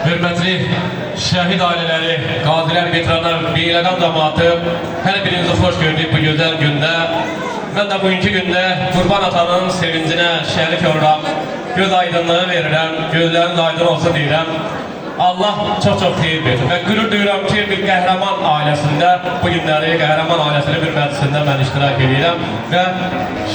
hörmətli şəhid ailələri, qazilər, veteranlar, beyləqan cəmaatı, hər birinizi xoş gördük bu gözəl gündə. Mən də bugünkü gündə Qurban Atanın sevincinə şərik olaraq göz aydınlığı verirəm, gözləriniz aydın olsun deyirəm. Allah çox-çox xeyir versin və qürur duyuram ki, bir qəhrəman ailəsində, bu günləri qəhrəman ailəsinin bir məclisində mən iştirak edirəm və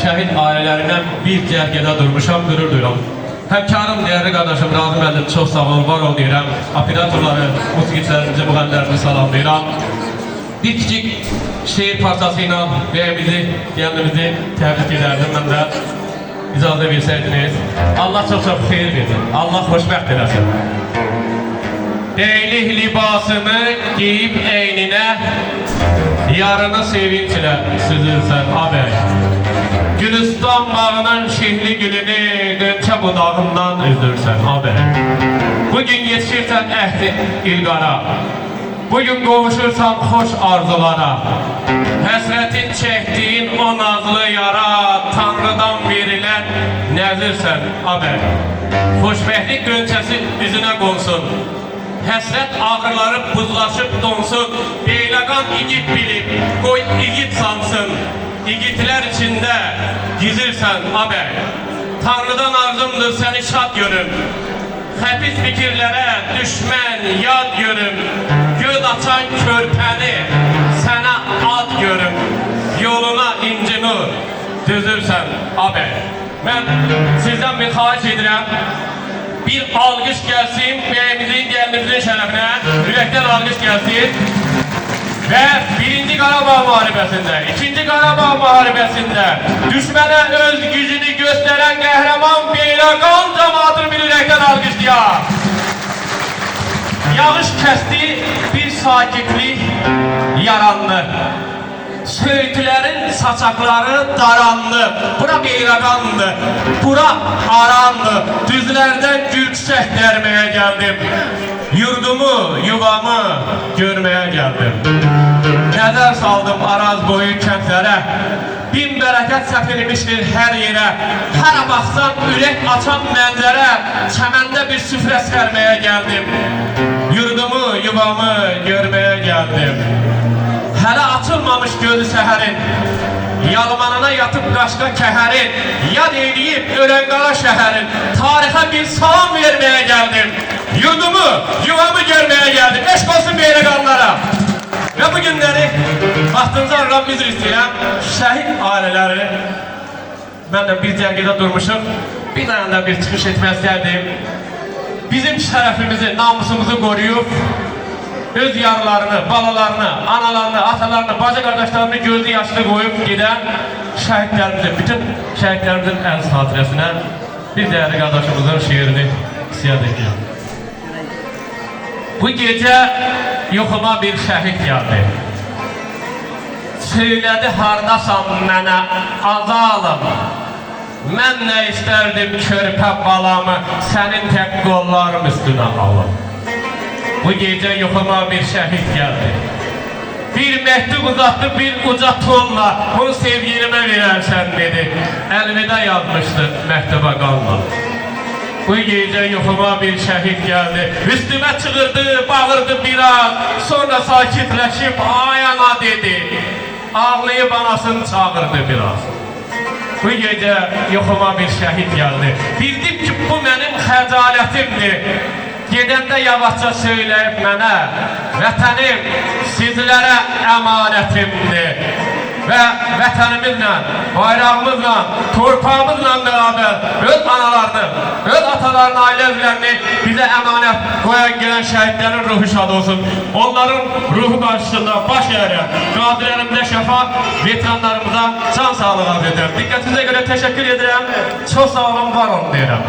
şəhid ailələrindən bir cərgədə durmuşam, qürur duyuram. Həmkarım, değerli qardaşım, Razım müəllim, çox sağ olun, var ol deyirəm. Operatorları, musiqiçilərimizi, müğənnilərimizi salamlayıram. Bir kiçik şehir parçası ilə bəyimizi, gəlinimizi təbrik edərdim. Mən də icazə versəydiniz. Allah çox-çox xeyir versin. Allah xoşbəxt eləsin. Beylik libasını giyib eyninə, yarını sevinçlə süzülsən haber. Gülistan bağının şehli gülünü dönçə budağından üzürsən haber. Bugün yetişirsən əhdi ilqara, bugün qovuşursan xoş arzulara. Həsrətin çəkdiyin o nazlı yara, Tanrıdan verilən nəzirsən haber. Xoşbəxtlik qönçəsi üzünə qonsun, həsrət ağrıları buzlaşıb donsun. Beyləqan igid bilib, qoy igid sansın. İgidlər içində gizirsən haber. Tanrıdan arzumdur səni şad görüm, xəfif fikirlərə düşmən yad görüm. Göz açan körpəni sənə ad görüm, yoluna inci nur düzürsən haber. Mən sizdən bir xahiş edirəm, bir alqış gəlsin bəyimizin, gəlinimizin şərəfinə, ürəkdən alqış gəlsin. Və 1-ci Qarabağ müharibəsində, 2-ci Qarabağ müharibəsində düşmənə öz gücünü göstərən qəhrəman beyləqan cəmaatını bir ürəkdən alqışlayaq. Yağış kəsdi, bir sakitlik yarandı. Söğütülərin saçaqları darandı. Bura beyləqandı, bura arandı. Düzlərdən gül çiçək dərməyə gəldim. Yurdumu, yuvamı görməyə gəldim. Nəzər saldım araz boyu kəndlərə, bin bərəkət səpilmişdir hər yerə. Hər baxsan ürək açan mənzərə, çəməndə bir süfrə sərməyə gəldim. Yurdumu, yuvamı görməyə gəldim. Hələ açılmamış gözü səhərin, yalmanına yatıp qaşqa kəhərin, yad eyləyib ölən qara şəhərin, tarixə bir salam verməyə gəldim. Yurdumu, yuvamı görməyə gəldim. Eşq olsun beyləqanlara. Və bu günləri vaxtınızı alıram, üzr istəyirəm. Şəhid ailələri, mən də bir cərgədə durmuşum, bir dayanda bir çıxış etmək istərdim. Bizim şərəfimizi, namusumuzu qoruyub, öz yarlarını, balalarını, analarını, atalarını, bacı qardaşlarını gözü yaşlı qoyub gedən şəhidlərimizin, bütün şəhidlərimizin əziz xatirəsinə bir dəyərli qardaşımızın şeirini siyad edirəm. Bu gecə yoxuma bir şəhid gəldi. Söylədi hardasan mənə azalım. Mən nə istərdim körpə balamı, sənin tək qollarım üstünə alım. Bu gecə yoxuma bir şəhid gəldi. Bir məktub uzatdı bir uca tonla, bunu sevgilimə verərsən dedi. Əlvida yazmışdı məktuba qanla. Bu gecə yoxuma bir şəhid gəldi. Üstümə çığırdı, bağırdı biraz, sonra sakitləşib ayana dedi. Ağlayıb anasını çağırdı biraz. Bu gecə yoxuma bir şəhid gəldi. Bildim ki bu mənim xəcalətimdir. Gedəndə yavaşca söyləyib mənə, vətənim sizlərə əmanətimdir. Və vətənimizlə, bayrağımızla, torpağımızla beraber öz analarını, öz atalarını, ailə üzvlərini bizə əmanət qoyan gələn şəhidlərin ruhu şad olsun. Onların ruhu qarşısında baş əyərək, qazilərimizə şəfa, veteranlarımıza can sağlığı arz edirəm. Diqqətinizə görə təşəkkür edirəm. Çox sağ olun, var olun deyirəm.